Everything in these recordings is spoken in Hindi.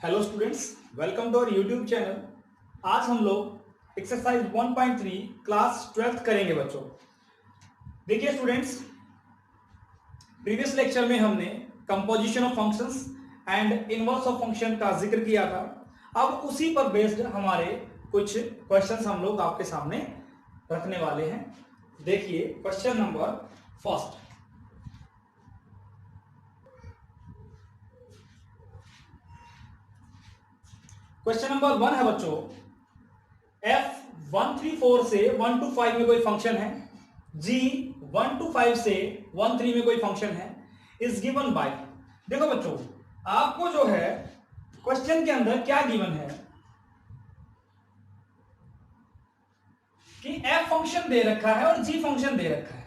Hello students, welcome to our YouTube channel. आज हम लोग एक्सरसाइज 1.3 क्लास 12th करेंगे बच्चों। देखिए स्टूडेंट्स, प्रीवियस लेक्चर में हमने composition of functions and inverse of function का जिक्र किया था। अब उसी पर बेस्ड हमारे कुछ क्वेश्चंस हम लोग आपके सामने रखने वाले हैं। देखिए question number first. Question number 1 है बच्चों, F134 से 125 में कोई फंक्शन है, G125 से 13 में कोई फंक्शन है, इज गिवन बाय। देखो बच्चों, आपको जो है क्वेश्चन के अंदर क्या गिवन है कि F फंक्शन दे रखा है और G फंक्शन दे रखा है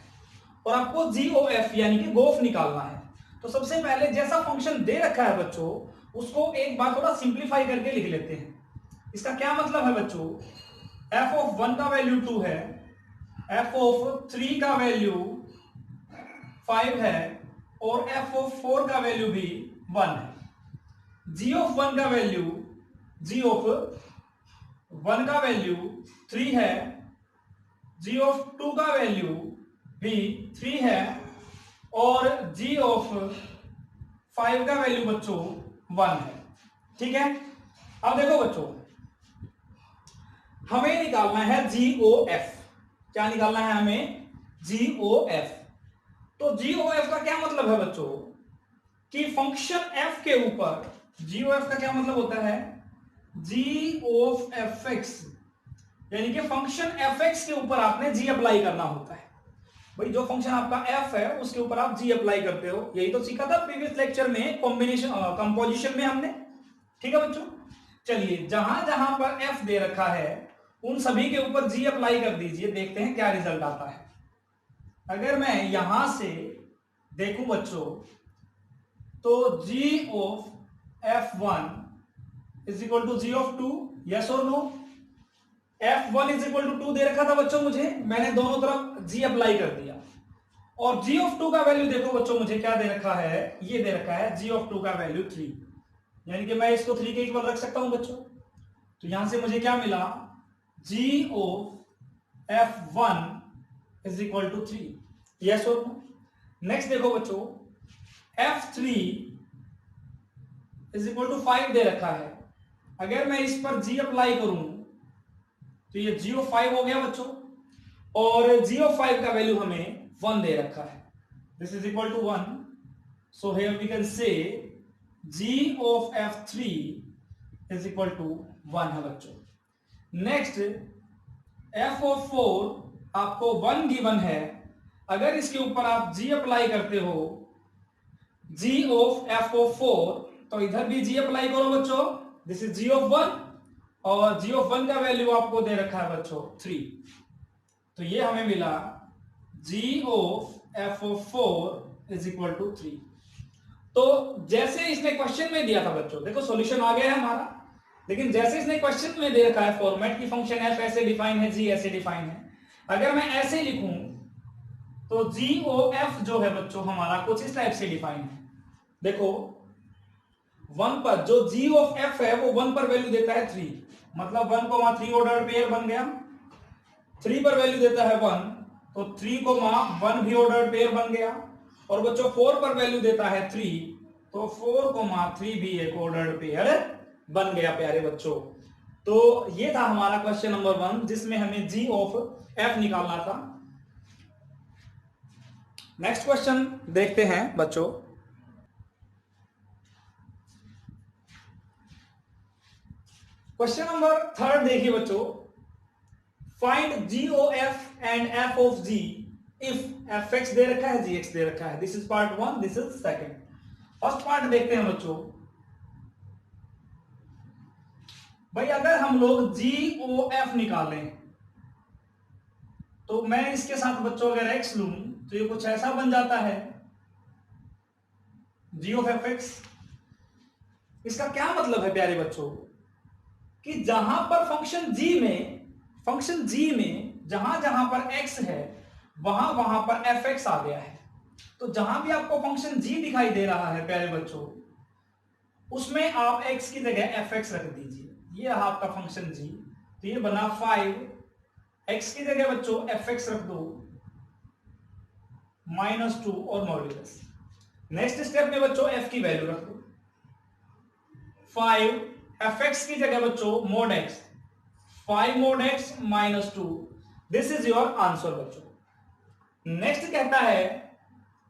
और आपको GOF यानी कि गोफ निकालना है। तो सबसे पहले जैसा फंक्शन दे रखा है बच्चों, उसको एक बार थोड़ा सिंप्लीफाई करके लिख लेते हैं। इसका क्या मतलब है बच्चों, f ऑफ 1 का वैल्यू 2 है, f ऑफ 3 का वैल्यू 5 है और f ऑफ 4 का वैल्यू भी 1 है। g ऑफ 1 का वैल्यू 3 है, g ऑफ 2 का वैल्यू भी 3 है और g ऑफ 5 का वैल्यू बच्चों 1 है। ठीक है, अब देखो बच्चों, हमें निकालना है GOF। क्या निकालना है हमें? GOF। तो GOF का क्या मतलब है बच्चों कि फंक्शन f के ऊपर, GOF का क्या मतलब होता है? G ऑफ fx, यानी कि फंक्शन fx के ऊपर आपने g अप्लाई करना होता है। भाई जो फंक्शन आपका f है उसके ऊपर आप g अप्लाई करते हो। यही तो सीखा था प्रीवियस लेक्चर में कॉम्बिनेशन कंपोजिशन में हमने। ठीक है बच्चों, चलिए जहां जहां पर f दे रखा है उन सभी के ऊपर g अप्लाई कर दीजिए, देखते हैं क्या रिजल्ट आता है। अगर मैं यहां से देखूं बच्चों तो g of f1 is equal to g of 2, yes और no? f1 is equal to 2 दे रखा था बच्चों मुझे, मैंने दोनों तरफ g अप्लाई कर दिया। और g ऑफ 2 का वैल्यू देखो बच्चों मुझे क्या दे रखा है, ये दे रखा है g ऑफ 2 का वैल्यू 3, यानी कि मैं इसको 3 के इक्वल रख सकता हूं बच्चों। तो यहां से मुझे क्या मिला, g of f1 is equal to 3, yes और नो? नेक्स्ट देखो बच्चों, f3 इज इक्वल टू 5 दे रखा है। अगर मैं इस पर g अप्लाई करूं तो ये g ऑफ 5 हो गया बच्चों, और g ऑफ 5 का वैल्यू हमें 1 दे रखा है, this is equal to 1। So here we can say g of f3 is equal to 1 है बच्चों। नेक्स्ट f ऑफ 4 आपको 1 गिवन है। अगर इसके ऊपर आप g अप्लाई करते हो, g ऑफ f ऑफ 4, तो इधर भी g अप्लाई करो बच्चों, दिस इज g ऑफ 1 और g ऑफ 1 का वैल्यू आपको दे रखा है बच्चों 3। तो ये हमें मिला g of f of 4 is equal to 3। तो जैसे इसने क्वेश्चन में दिया था बच्चों, देखो सॉल्यूशन आ गया है हमारा, लेकिन जैसे इसने क्वेश्चन में दे रखा है फॉर्मेट की फंक्शन f ऐसे डिफाइन है, g ऐसे डिफाइन है, अगर मैं ऐसे लिखूं तो GOF जो है बच्चों हमारा कुछ इस टाइप से डिफाइन है। देखो 1 पर जो g ऑफ f है वो 1 पर वैल्यू देता है 3, मतलब 1, 3 ऑर्डर पेयर बन गया। 3 पर वैल्यू देता है 1, तो 3, 1 भी ऑर्डर पेयर बन गया। और बच्चों 4 पर वैल्यू देता है 3, तो 4, 3 भी एक ऑर्डर पेयर बन गया प्यारे बच्चों। तो ये था हमारा क्वेश्चन नंबर 1 जिसमें हमें g ऑफ f निकालना था। नेक्स्ट क्वेश्चन देखते हैं बच्चों। क्वेश्चन नंबर 3 देखिए बच्चों, find GOF and f of g if fx दे रखा है, gx दे रखा है। This is part 1, this is second. First part देखते हैं बच्चों। भाई अगर हम लोग GOF निकालें तो मैं इसके साथ बच्चों अगर x लूं तो ये कुछ ऐसा बन जाता है, g ऑफ fx। इसका क्या मतलब है प्यारे बच्चों कि जहां पर फंक्शन g में जहां जहां पर x है वहां वहां पर fx आ गया है। तो जहां भी आपको फंक्शन g दिखाई दे रहा है प्यारे बच्चों, उसमें आप x की जगह fx रख दीजिए, ये रहा आपका फंक्शन g। तो ये बना 5, x की जगह बच्चों fx रख दो -2 और मॉड्यूलस। नेक्स्ट स्टेप में बच्चों f की वैल्यू रख दो 5, fx की जगह बच्चों mod x, 5 mod x -2, this is your answer बच्चों। नेक्स्ट कहता है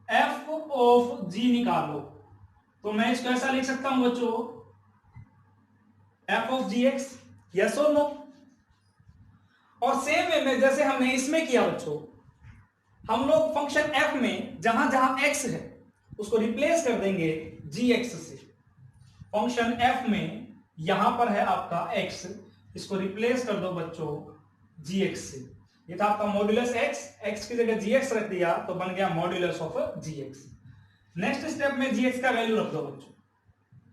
f ऑफ g निकालो, तो मैं इसको ऐसा लिख सकता हूं बच्चों f ऑफ gx, यस और नो। और सेम वे में जैसे हमने इसमें किया बच्चों, हम लोग फंक्शन f में जहां जहां x है उसको रिप्लेस कर देंगे gx से। फंक्शन f में यहां पर है आपका x, इसको रिप्लेस कर दो बच्चों gx से। ये था आपका मॉड्यूलस x की जगह gx रख दिया तो बन गया modulus of gx। Next step में gx का वैल्यू रख दो बच्चों,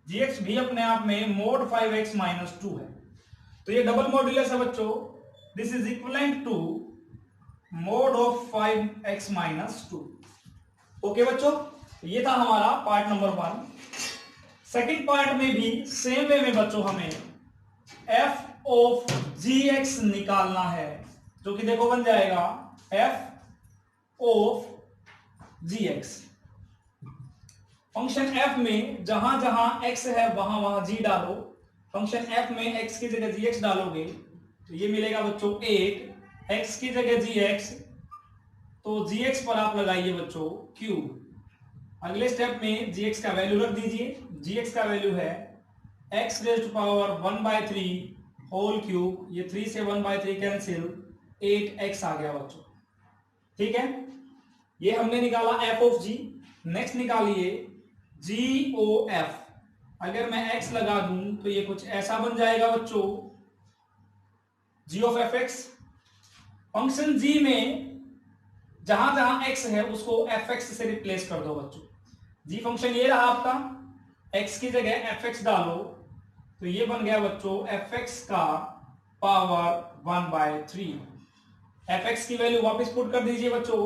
gx भी अपने आप में mod 5x -2 है, तो ये डबल मॉड्यूलस है बच्चों, this is equivalent to mod of 5x -2। Okay बच्चों, ये था हमारा पार्ट नंबर 1। सेकंड पार्ट में भी सेम वे में बच्चों हमें f ऑफ gx निकालना है, जो कि देखो बन जाएगा f of gx। Function f में जहां जहां x है वहां वहां g डालो, फंक्शन f में x की जगह gx डालोगे तो ये मिलेगा बच्चों 8, x की जगह gx, तो gx पर आप लगाइए बच्चों क्यूब। अगले स्टेप में gx का वैल्यू रख दीजिए, gx का वैल्यू है x raise to power 1/3 whole cube, ये 3 से 1/3 कैंसिल, 8x आ गया बच्चों। ठीक है, ये हमने निकाला f ऑफ g। नेक्स्ट निकालिए g o f, अगर मैं x लगा दूं तो ये कुछ ऐसा बन जाएगा बच्चों g of fx। Function g में जहां जहां x है उसको fx से रिप्लेस कर दो बच्चों। g फंक्शन ये रहा आपका, x की जगह fx डालो तो ये बन गया बच्चों fx का पावर 1/3। fx की वैल्यू वापस पुट कर दीजिए बच्चों,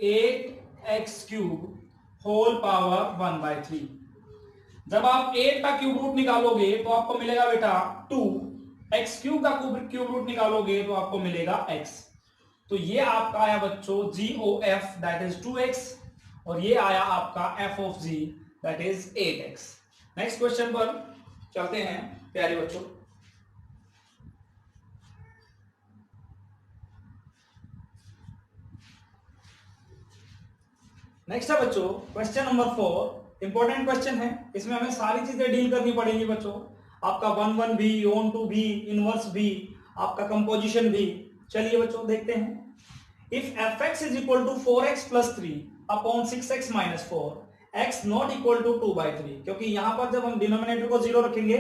8x क्यूब होल पावर 1/3। जब आप 8 का क्यूब रूट निकालोगे तो आपको मिलेगा बेटा 2, x क्यूब का क्यूब रूट निकालोगे तो आपको मिलेगा x। तो ये आपका आया बच्चों GOF दैट इज 2x, और ये आया आपका f of g that is 8x। Next question पर चलते हैं प्यारे बच्चों। नेक्स्ट है बच्चों क्वेश्चन नंबर 4, इंपॉर्टेंट क्वेश्चन है, इसमें हमें सारी चीजें डील करनी पड़ेंगी बच्चों। आपका 1 भी, ऑन टू भी, इनवर्स भी, आपका कंपोजिशन भी। चलिए बच्चों देखते हैं। If fx is equal to 4x plus 3 upon 6x minus 4, x not equal to 2/3, क्योंकि यहां पर जब हम डिनोमिनेटर को 0 रखेंगे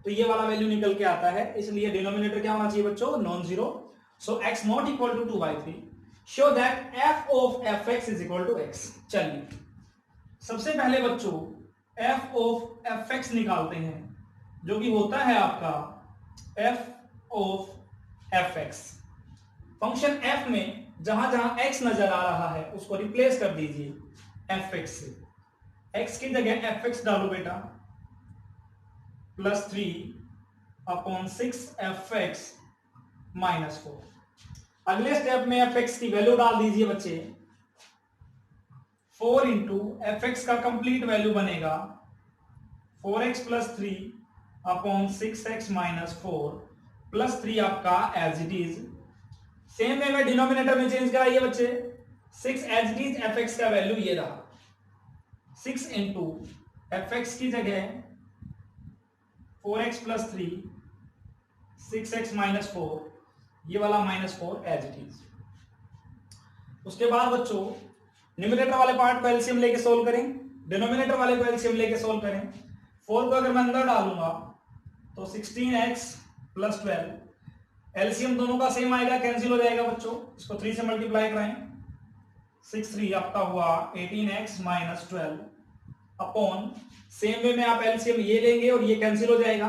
तो ये वाला वैल्यू निकल के आता है, इसलिए डिनोमिनेटर क्या होना चाहिए बच्चों, non zero. So x not equal to 2/3, show that f of fx is equal to x। चलिए सबसे पहले बच्चों f ऑफ fx निकालते हैं, जो कि होता है आपका f of fx। Function f में जहां जहां x नजर आ रहा है उसको रिप्लेस कर दीजिए fx से। x की जगह fx डालो बेटा, प्लस 3 अपॉन 6 fx माइनस 4। अगले स्टेप में fx की वैल्यू डाल दीजिए बच्चे, 4 इंटू fx का कंप्लीट वैल्यू बनेगा 4x plus 3 upon 6x minus 4 plus 3 आपका as it is. Same way में डिनोमिनेटर में चेंज कराइए बच्चे, 6 एज इट इज fx का वैल्यू ये रहा, 6 इंटू fx की जगह 4x प्लस 3 6x माइनस 4, ये वाला -4 एज इट इज। उसके बाद बच्चों न्यूमरेटर वाले पार्ट को एलसीएम लेके सोल्व करें, डिनोमिनेटर वाले को एलसीएम लेके सोल्व करें। 4 को अगर मैं अंदर डालूंगा तो 16x प्लस 12, एलसीएम दोनों का सेम आएगा, कैंसिल हो जाएगा बच्चों। इसको 3 से मल्टीप्लाई कराएं, 6 3 आपका हुआ 18x minus 12 upon, same way में आप एलसीएम ये लेंगे और ये कैंसिल हो जाएगा,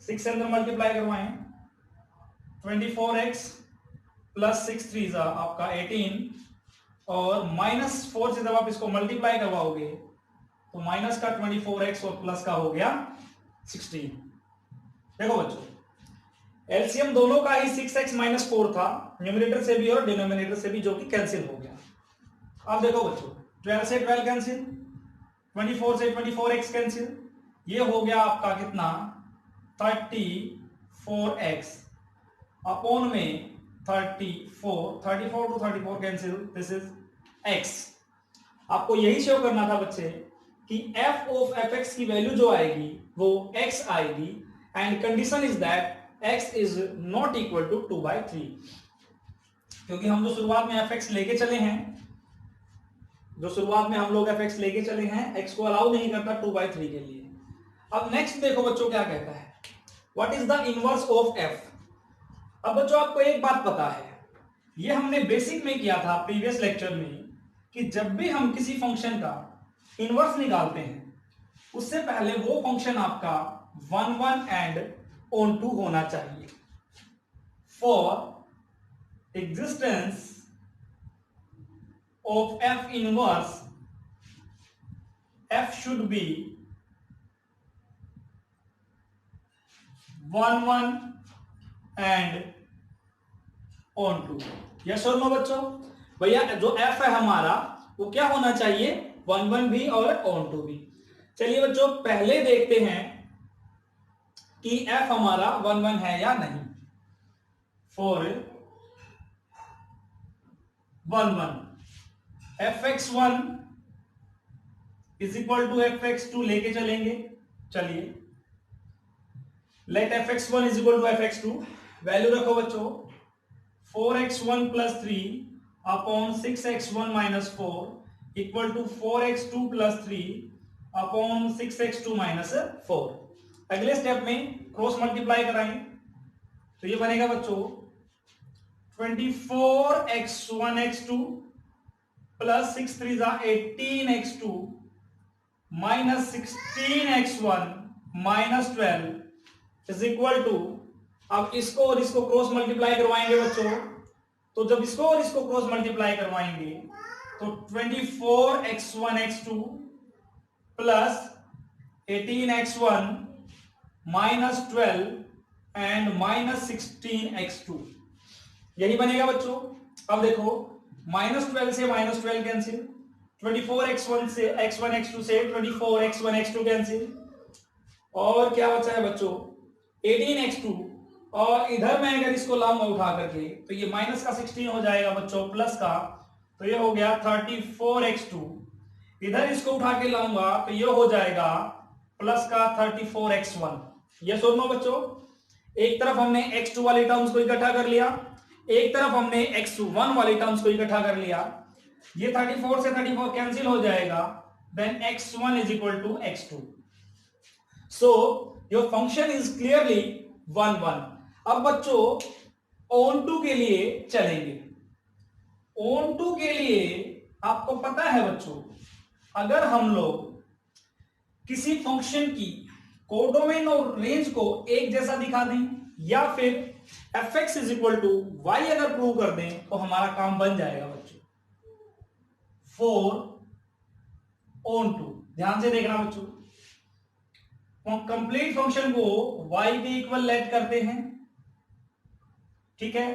6 से अंदर मल्टीप्लाई करवाएं, 24x प्लस 6 3 आपका 18, और -4 से जब आप इसको मल्टीप्लाई करवाओगे तो माइनस का 24x और प्लस का हो गया 16। देखो बच्चों, एलसीएम दोनों का ही 6x माइनस 4 था, न्यूमरेटर से भी और डिनोमिनेटर से भी, जो कि कैंसिल हो गया। अब देखो बच्चों, 12 से 12 कैंसिल, 24 से 24x कैंसिल, ये हो गया आपका कितना 34x अपॉन में 34 to 34 cancel, this is x। आपको यही शो करना था बच्चे कि f ऑफ fx की वैल्यू जो आएगी वो x आएगी, and condition is that x is not equal to 2/3, क्योंकि हम जो शुरुआत में fx लेके चले हैं, x को अलाउ नहीं करता 2/3 के लिए। अब नेक्स्ट देखो बच्चों क्या कहता है, what is the inverse of f। अब बच्चों आपको एक बात पता है, ये हमने बेसिक में किया था प्रीवियस लेक्चर में, कि जब भी हम किसी फंक्शन का इनवर्स निकालते हैं उससे पहले वो फंक्शन आपका 1 1 एंड ऑन टू होना चाहिए। For existence of f inverse, f should be 1 1 and onto. Yes और नो बच्चों? भैया जो f है हमारा वो क्या होना चाहिए, 1 1 भी और ऑन टू भी। चलिए बच्चों पहले देखते हैं कि f हमारा 1 1 है या नहीं। For 1 1 fx1 is equal to fx2 लेके चलेंगे। चलिए let fx1 is equal to fx2, value रखो बच्चों 4x1 plus 3 upon 6x1 minus 4 equal to 4x2 plus 3 upon 6x2 minus 4। अगले स्टेप में क्रॉस मल्टीप्लाई कराएंगे तो ये बनेगा बच्चों 24x1x2 plus 6 3 18x2 minus 16x1 minus 12 is equal to, अब इसको और इसको क्रॉस मल्टीप्लाई करवाएंगे बच्चों, तो जब इसको और इसको क्रॉस मल्टीप्लाई करवाएंगे तो 24x1x2 plus 18x1 minus 12 and minus 16x2, यही बनेगा बच्चों। अब देखो माइनस 12 से माइनस 12 कैंसिल, 24x1 से x1x2 से 24x1x2 कैंसिल, और क्या बचा है बच्चों 18x2, और इधर मैं अगर इसको लाऊंगा उठा करके तो ये माइनस का 16 हो जाएगा बच्चों, प्लस का तो ये हो गया 34x2, इधर इसको उठा के लाऊंगा तो ये हो जाएगा प्लस का 34x1। ये सुनो बच्चों, एक तरफ हमने x2 वाले टर्म्स को इकट्ठा कर लिया, एक तरफ हमने x1 वाले टर्म्स को इकट्ठा कर लिया। ये 34 से 34 कैंसिल हो जाएगा, then x1 is equal to x2। So your function is clearly 1 1। अब बच्चों ऑन टू के लिए चलेंगे। ऑन टू के लिए आपको पता है बच्चों, अगर हम लोग किसी फंक्शन की कोडोमेन और रेंज को एक जैसा दिखा दें या फिर fx is equal to y अगर प्रूव कर दें तो हमारा काम बन जाएगा बच्चों। फॉर ऑन टू, ध्यान से देखना बच्चों, कंप्लीट फंक्शन को y के इक्वल लेट करते हैं, ठीक है।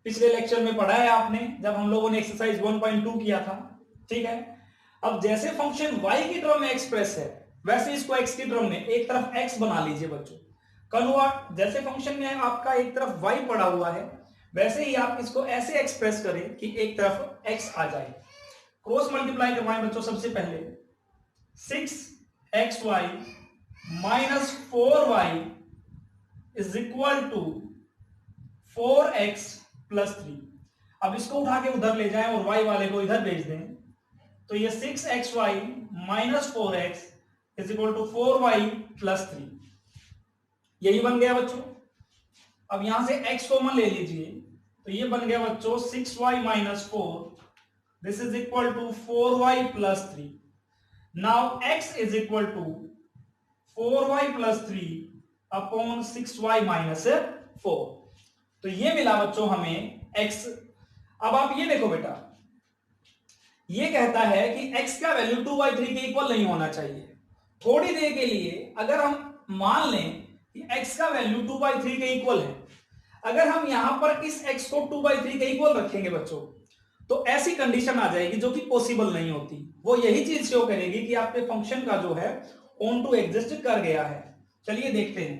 पिछले लेक्चर में पढ़ा है आपने जब हम लोगों ने एक्सरसाइज 1.2 किया था, ठीक है। अब जैसे फंक्शन y की टर्म में एक्सप्रेस है वैसे इसको x की टर्म में एक तरफ x बना लीजिए बच्चों। कन्वर्ट, जैसे फंक्शन में आपका एक तरफ y पड़ा हुआ है वैसे ही आप इसको ऐसे एक्सप्रेस करें कि एक तरफ x आ जाए। क्रॉस मल्टीप्लाई करवाएं बच्चों, सबसे पहले 6xy minus 4y is equal to 4x plus 3। अब इसको उठा के उधर ले जाएं और y वाले को इधर भेज दें तो ये 6xy minus 4x is equal to 4y plus 3, यही बन गया बच्चों। अब यहां से x कॉमन ले लीजिए तो ये बन गया बच्चों 6y minus 4, this is equal to 4y plus 3। Now x is equal to 4y plus 3 upon 6y minus 4, तो ये मिला बच्चों हमें x। अब आप ये देखो बेटा, ये कहता है कि x का वैल्यू 2/3 के इक्वल नहीं होना चाहिए, थोड़ी देर के लिए अगर हम मान लें कि x का वैल्यू 2/3 के इक्वल है, अगर हम यहां पर इस x को 2/3 के इक्वल रखेंगे बच्चों, तो ऐसी कंडीशन आ जाएगी जो कि पॉसिबल नहीं होती। वो यही चीज शो करेगी कि आपके फंक्शन का जो है ऑन टू एग्जिस्ट कर गया है। चलिए देखते हैं,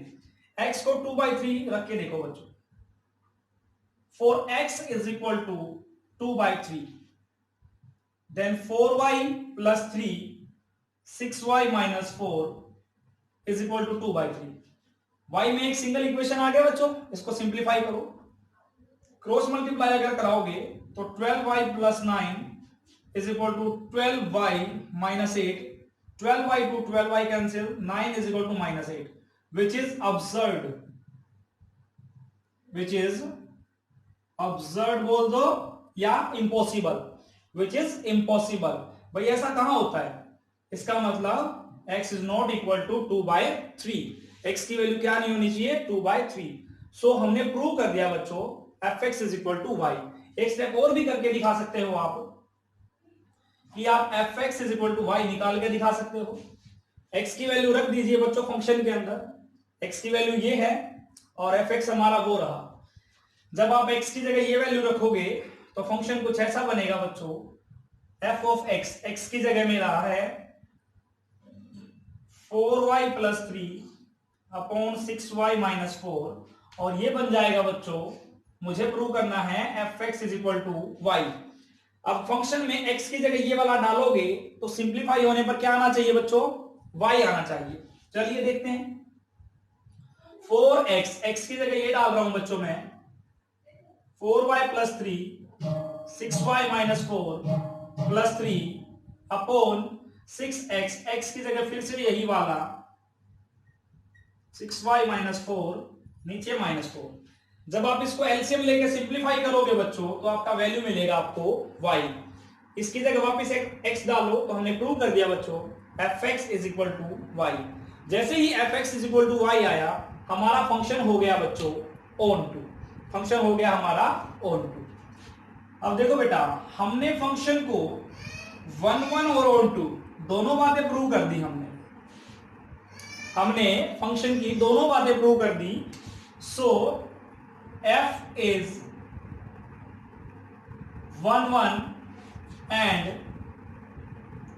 x को 2/3 रख के देखो बच्चों। For x is equal to 2/3, then 4y plus 3 6y minus 4 is equal to 2/3। y में एक सिंगल इक्वेशन आ गया बच्चों, इसको सिंप्लीफाई करो, क्रॉस मल्टीप्लाई अगर कराओगे तो 12y plus 9 is equal to 12y minus 8, 12y to 12y cancel, 9 is equal to minus 8, which is absurd, which is absurd बोल दो या इम्पॉसिबल, विच इज इम्पॉसिबल। भाई ऐसा कहां होता है, इसका मतलब x is not equal to 2/3, x की वैल्यू क्या नहीं होनी चाहिए 2/3। सो हमने प्रूव कर दिया बच्चों fx is equal to y। एक स्टेप और भी करके दिखा सकते हो आप कि आप fx is equal to y निकाल के दिखा सकते हो। x की वैल्यू रख दीजिए बच्चों फंक्शन के अंदर, x की वैल्यू ये है और fx हमारा वो रहा। जब आप x की जगह ये वैल्यू रखोगे तो फंक्शन कुछ ऐसा बनेगा बच्चों, f ऑफ x, x की जगह में रहा है 4y plus 3 upon 6y minus 4, और ये बन जाएगा बच्चों, मुझे प्रूव करना है fx is equal to y। अब फंक्शन में x की जगह ये वाला डालोगे तो सिंप्लीफाई होने पर क्या आना चाहिए बच्चों, y आना चाहिए। चलिए देखते हैं, 4x, x की जगह ये डाल रहा हूं बच्चों मैं, 4y plus 3 6y minus 4 plus 3 upon 6x, x की जगह फिर से यही वाला 6y माइनस 4 नीचे माइनस 4। जब आप इसको एलसीएम लेके सिंप्लीफाई करोगे बच्चों तो आपका वैल्यू मिलेगा आपको y। इसकी जगह वापस एक x डालो तो हमने प्रूव कर दिया बच्चों fx is equal to y। जैसे ही fx is equal to y आया, हमारा फंक्शन हो गया बच्चों ऑन टू, फंक्शन हो गया हमारा ऑन टू। अब देखो बेटा, हमने फंक्शन को 1 1 और ऑन टू दोनों बातें प्रूव कर दी, हमने फंक्शन की दोनों बातें प्रूव कर दी। So f is 1 1 and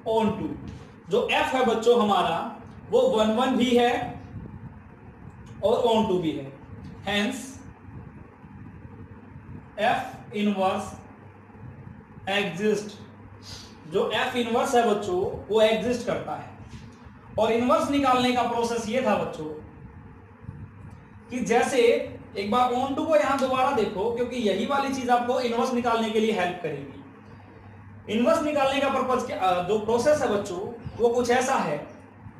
onto. जो f है बच्चों हमारा वो 1 1 भी है और ऑन टू भी है, हेंस f इनवर्स एग्जिस्ट। जो f इनवर्स है बच्चों वो एग्जिस्ट करता है। और इनवर्स निकालने का प्रोसेस ये था बच्चों कि जैसे एक बार ऑन टू को यहां दोबारा देखो, क्योंकि यही वाली चीज आपको इनवर्स निकालने के लिए हेल्प करेगी। इनवर्स निकालने का पर्पज जो प्रोसेस है बच्चों वो कुछ ऐसा है,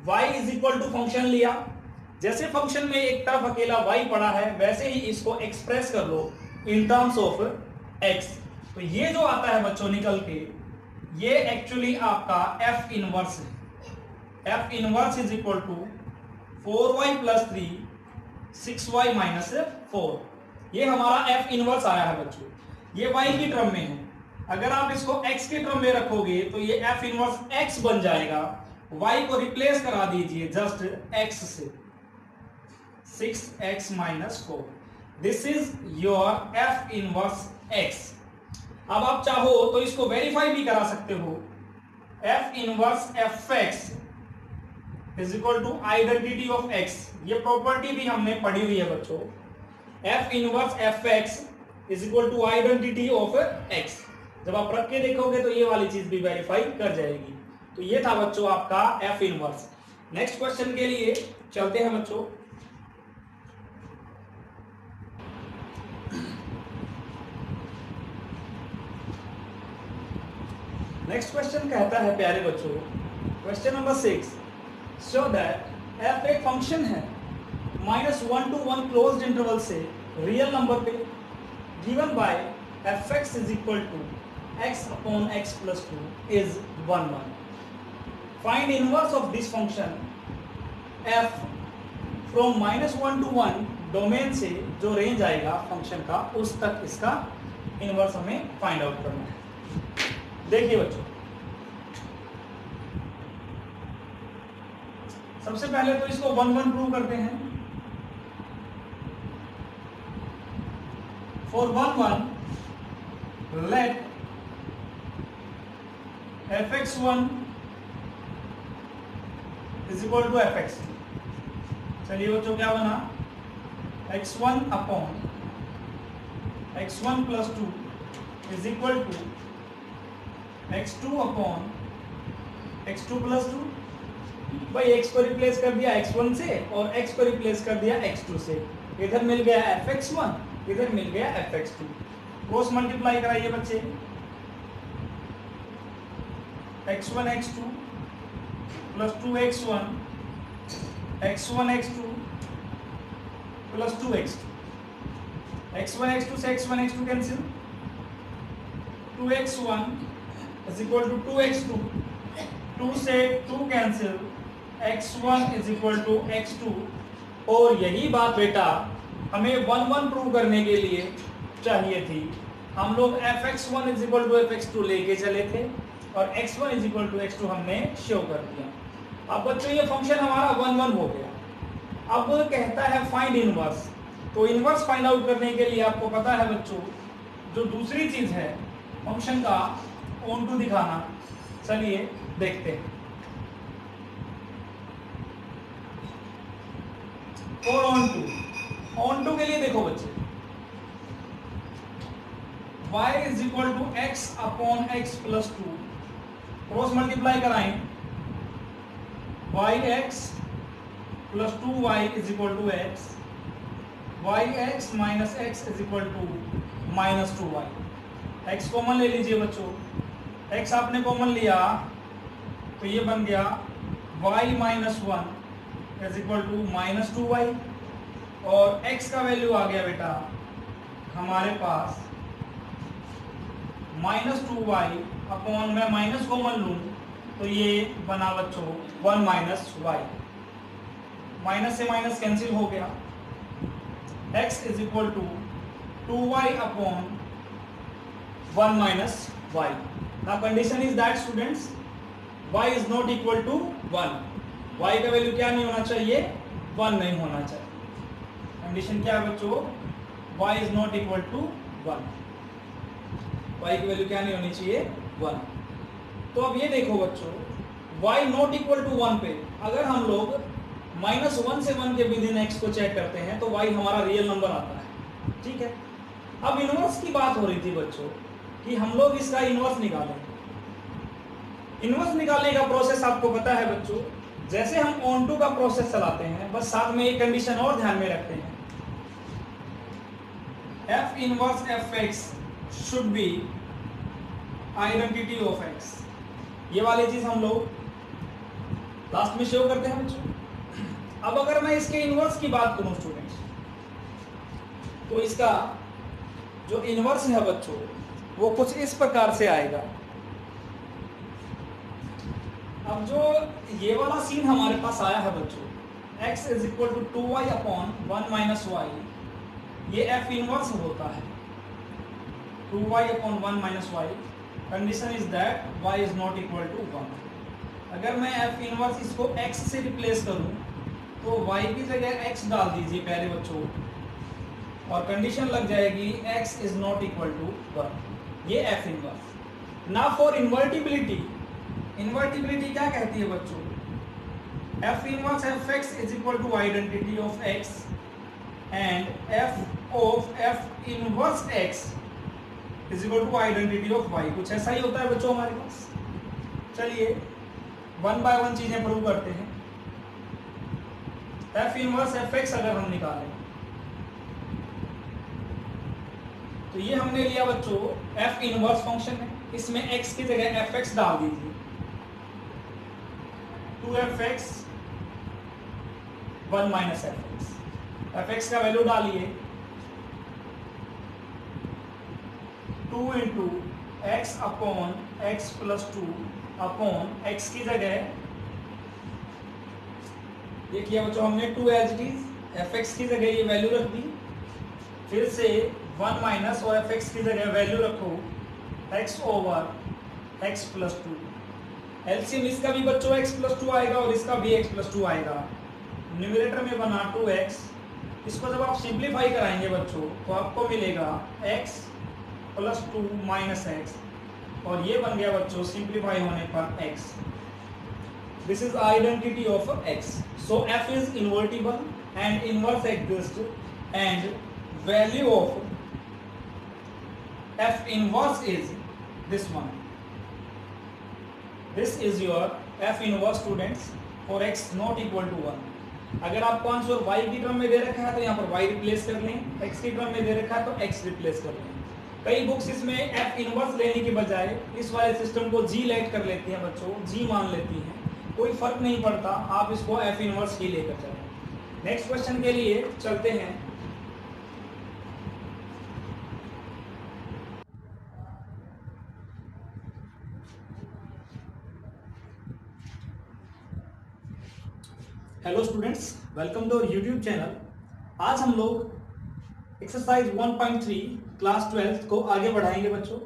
y is equal to function लिया, जैसे फंक्शन में एक तरफ अकेला y पड़ा है वैसे ही इसको एक्सप्रेस कर लो इन टर्म्स ऑफ x। तो ये जो आता है बच्चों निकल के, ये एक्चुअली आपका f इनवर्स है। f inverse is equal to 4y plus 3 6y minus 4। ये हमारा f इनवर्स आया है बच्चों, ये y की टर्म में है। अगर आप इसको x की टर्म में रखोगे तो ये f इनवर्स x बन जाएगा। y को रिप्लेस करा दीजिए जस्ट x से, 6x minus 4। This is your f inverse x। अब आप चाहो तो इसको वेरीफाई भी करा सकते हो, f inverse fx is equal to identity of x। ये प्रॉपर्टी भी हमने पढ़ी हुई है बच्चों, f inverse fx is equal to identity of x। जब आप रख के देखोगे तो ये वाली चीज भी वेरीफाई कर जाएगी। तो ये था बच्चों आपका f इनवर्स। नेक्स्ट क्वेश्चन के लिए चलते हैं बच्चों। नेक्स्ट क्वेश्चन कहता है प्यारे बच्चों, question number 6, show that f एक फंक्शन है -1 to 1 क्लोज्ड इंटरवल से रियल नंबर पे, given by fx is equal to x upon x plus 2 is 1 1। Find inverse of this function f from -1 to 1 domain से जो रेंज आएगा फंक्शन का उस तक इसका इनवर्स हमें फाइंड आउट करना है। देखिए बच्चों, सबसे पहले तो इसको 1 1 प्रूव करते हैं। For 1 1 let fx1 is equal to fx2। चलिए बच्चों क्या बना, x1 upon x1 plus 2 is equal to x2 upon x2 plus 2। भाई x को रिप्लेस कर दिया x1 से और x को रिप्लेस कर दिया x2 से। इधर मिल गया fx1, इधर मिल गया fx2। क्रॉस मल्टीप्लाई कराइए बच्चे, x1 x2 plus 2x1 x1 x2 plus 2x2। x1 x2 से x1 x2 cancel, 2x1 is equal to 2x2, 2 से 2 cancel, x1 is equal to x2। और यही बात बेटा हमें 1 1 प्रूव करने के लिए चाहिए थी। हम लोग fx1 is equal to fx2 लेके चले थे और x1 is equal to x2 हमने शो कर दिया। अब बच्चों ये फंक्शन हमारा 1 1 हो गया। अब कहता है फाइंड इनवर्स। तो इनवर्स फाइंड आउट करने के लिए आपको पता है बच्चों, जो दूसरी चीज है फंक्शन का ऑन टू दिखाना। चलिए देखते हैं। और ऑन टू के लिए देखो बच्चे, y is equal to x upon x plus 2, cross multiply कराएं, yx plus 2y is equal to x, yx minus x is equal to minus 2y। x common ले लीजिए बच्चों, x आपने कॉमन लिया तो ये बन गया y minus 1 is equal to minus 2y। और x का वैल्यू आ गया बेटा हमारे पास माइनस 2y अपॉन, मैं माइनस कॉमन लूँ तो ये बना बच्चों 1 माइनस y। माइनस से माइनस कैंसिल हो गया, x is equal to 2y upon 1 minus y. Now condition is that students y is not equal to 1. y का वैल्यू क्या नहीं होना चाहिए, 1 नहीं होना चाहिए। कंडीशन क्या है बच्चों, y is not equal to 1। y की वैल्यू क्या नहीं होनी चाहिए, 1। तो अब ये देखो बच्चों, y not equal to 1 पे अगर हम लोग -1 से 1 के विद इन x को चेक करते हैं तो y हमारा रियल नंबर आता है। ठीक है, अब इनवर्स की बात हो रही थी बच्चों कि हम लोग इसका इनवर्स निकालें। इनवर्स निकालने का प्रोसेस आपको पता है बच्चों, जैसे हम ऑन टू का प्रोसेस चलाते हैं बस साथ में एक कंडीशन और ध्यान में रखते हैं, f inverse fx should be identity of x। ये वाली चीज हम लोग लास्ट में शो करते हैं बच्चों। अब अगर मैं इसके इनवर्स की बात करूं स्टूडेंट्स, तो इसका जो इनवर्स है बच्चों वो कुछ इस प्रकार से आएगा। अब जो ये वाला सीन हमारे पास आया है बच्चों, x is equal to 2y upon 1 minus y, ये f इनवर्स होता है 2y upon 1 minus y। Condition is that y is not equal to 1। अगर मैं f इनवर्स इसको x से रिप्लेस करूं तो y की जगह x डाल दीजिए पहले बच्चों, और कंडीशन लग जाएगी x is not equal to 1। ये f इनवर्स। ना फॉर इन्वर्टिबिलिटी, इन्वर्टिबिलिटी क्या कहती है बच्चों, f inverse fx is equal to identity of x and f of f inverse x is equal to identity of y। कुछ ऐसा ही होता है बच्चों हमारे पास। चलिए 1 बाय 1 चीजें प्रूव करते हैं। f इनवर्स fx अगर हम निकालें तो ये हमने लिया बच्चों f इनवर्स फंक्शन है, इसमें x की जगह fx डाल दीजिए, 2fx 1 माइनस fx। fx का वैल्यू डालिए 2 into x upon x plus 2 upon x की जगह ये किया बच्चों हमने 2 एज इट इज, fx की जगह ये वैल्यू रख दी, फिर से 1 माइनस और fx की जगह वैल्यू रखो x over x plus 2। LCM इसका भी बच्चों x+2 आएगा और इसका भी x+2 आएगा। न्यूमरेटर में बना 2x, इसको जब आप सिंप्लीफाई कराएंगे बच्चों तो आपको मिलेगा x+2 -x, और ये बन गया बच्चों सिंप्लीफाई होने पर x। This is identity of x। So f is invertible and inverse exist, and value of f inverse is this one. This is your f inverse students for x not equal to 1. अगर आपको आंसर y की टर्म में दे रखा है तो यहाँ पर y रिप्लेस कर लें, x की टर्म में दे रखा है तो x रिप्लेस कर लें। कई बुक्स इसमें f इनवर्स लेने के बजाय इस वाले सिस्टम को g लेट कर लेती हैं बच्चों, g मान लेती हैं, कोई फर्क नहीं पड़ता, आप इसको f इनवर्स ही लेकर चलें। नेक्स्ट क्वेश्चन के लिए चलते हैं। Hello students, welcome to our YouTube channel. आज हम लोग एक्सरसाइज 1.3 क्लास 12 को आगे बढ़ाएंगे बच्चों।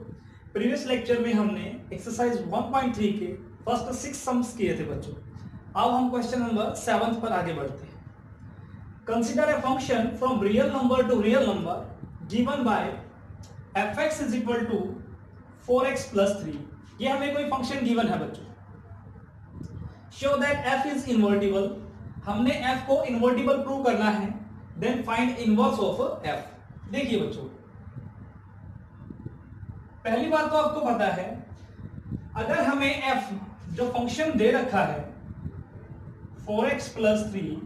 प्रीवियस लेक्चर में हमने एक्सरसाइज 1.3 के फर्स्ट 6 सम्स किए थे बच्चों। अब हम क्वेश्चन नंबर 7 पर आगे बढ़ते हैं। Consider a function from real number to real number given by fx is equal to 4x + 3। ये हमें कोई फंक्शन गिवन है बच्चों। Show that f is invertible, हमने f को इन्वर्टिबल प्रूव करना है। Then find inverse of f। देखिए बच्चों, पहली बात तो आपको पता है, अगर हमें f जो फंक्शन दे रखा है 4x + 3,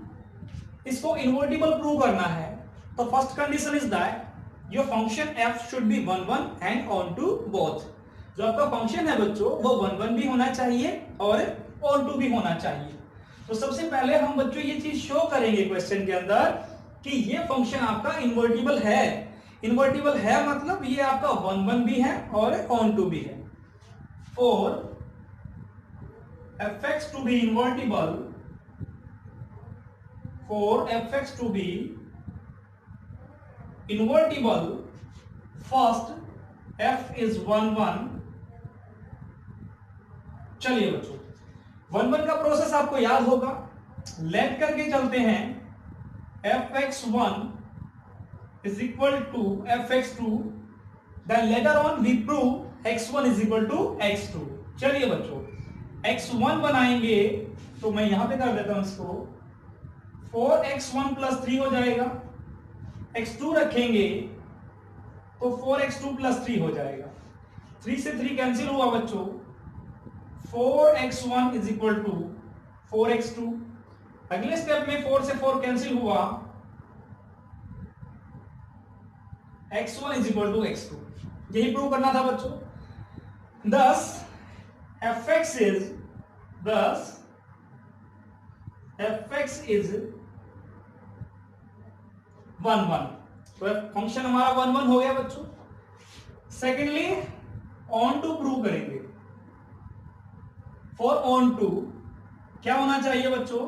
इसको इन्वर्टिबल प्रूव करना है तो first condition is that your function f should be 1 1 and onto both. जो आपका फंक्शन है बच्चों वो 1 1 भी होना चाहिए और ऑन टू भी होना चाहिए। तो सबसे पहले हम बच्चों ये चीज शो करेंगे क्वेश्चन के अंदर कि ये फंक्शन आपका इन्वर्टिबल है। इन्वर्टिबल है मतलब ये आपका 1 1 भी है और ऑन टू भी है। और fx to be invertible, for fx to be invertible, first f is 1 1। चलिए बच्चों, 1 1 का प्रोसेस आपको याद होगा, लेट करके चलते हैं। fx1 is equal to fx2, then later on we prove x1 is equal to x2। चलिए बच्चों, x1 बनाएंगे तो मैं यहां पे कर देता हूं इसको, 4x1 + 3 हो जाएगा। x2 रखेंगे तो 4x2 + 3 हो जाएगा। 3 से 3 कैंसिल हुआ बच्चों, 4x1 is equal to 4x2। अगले स्टेप में 4 से 4 कैंसिल हुआ, x1 is equal to x2। यही प्रूव करना था बच्चों। thus fx is 1 1। तो फंक्शन हमारा 1 1 हो गया बच्चों। सेकेंडली ऑन टू प्रूव करेंगे। फॉर ऑन टू क्या होना चाहिए बच्चों,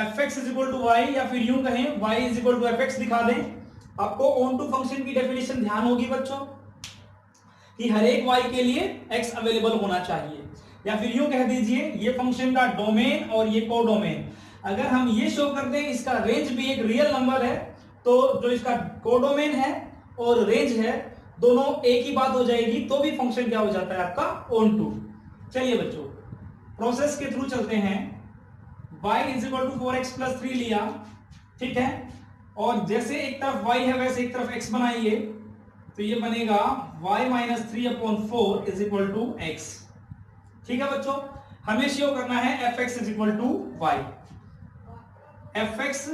fx is equal to y, या फिर यूं कहें y is equal to fx दिखा दें। आपको ऑन टू फंक्शन की डेफिनेशन ध्यान होगी बच्चों कि हर एक y के लिए x अवेलेबल होना चाहिए, या फिर यूं कह दीजिए ये फंक्शन का डोमेन और ये कोडोमेन। अगर हम ये शो कर दें इसका रेंज भी एक रियल नंबर है तो जो इसका कोडोमेन है और रेंज है दोनों एक ही बात हो जाएगी, तो भी फंक्शन क्या हो जाता है आपका ऑन टू। चलिए बच्चों, प्रोसेस के थ्रू चलते हैं। y is equal to 4x + 3 लिया, ठीक है, और जैसे एक तरफ y है वैसे एक तरफ x बनाइए, तो ये बनेगा y - 3/4 is equal to x। ठीक है बच्चों, हमें शो करना है fx is equal to y। fx